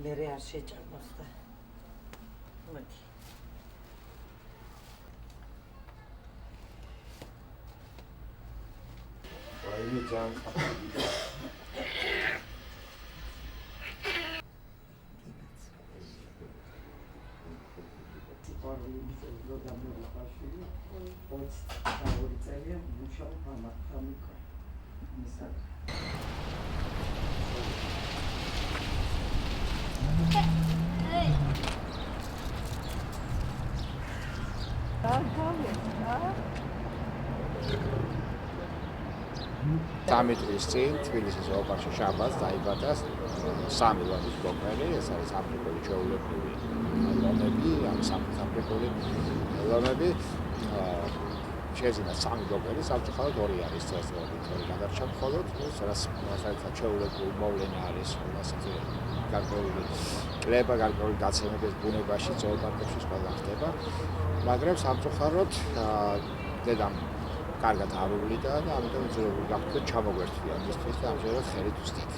მერე არ შეჭამოს და მოდი. რაიმე ძალიან ხაფარია. Დამიტრის წინ თბილისის ზოოპარკში შაბათს დაიბადა 3 ლომის გოგონი, ეს არის აფრიკული ჩვეულებრივი ლომები, ან საფრიკული ლომები. შეძინა 3 გოგონი, სამწუხაროდ 2 არის წესრიგით, 2 გადარჩა მხოლოდ, რაც საერთოდ ჩვეულებრივი მოვლენა არის, ასეთი გარკვეული კლება, გარკვეული გაცემების ბუნებაში, ზოოპარკებში ყველა ხდება, მაგრამ სამწუხაროდ დედამ კარგად არ უვლიდა და ამიტომ ძროული გახდა ჩამოგვერთვია მისთვის და ამჟამად ხელით ვსდით.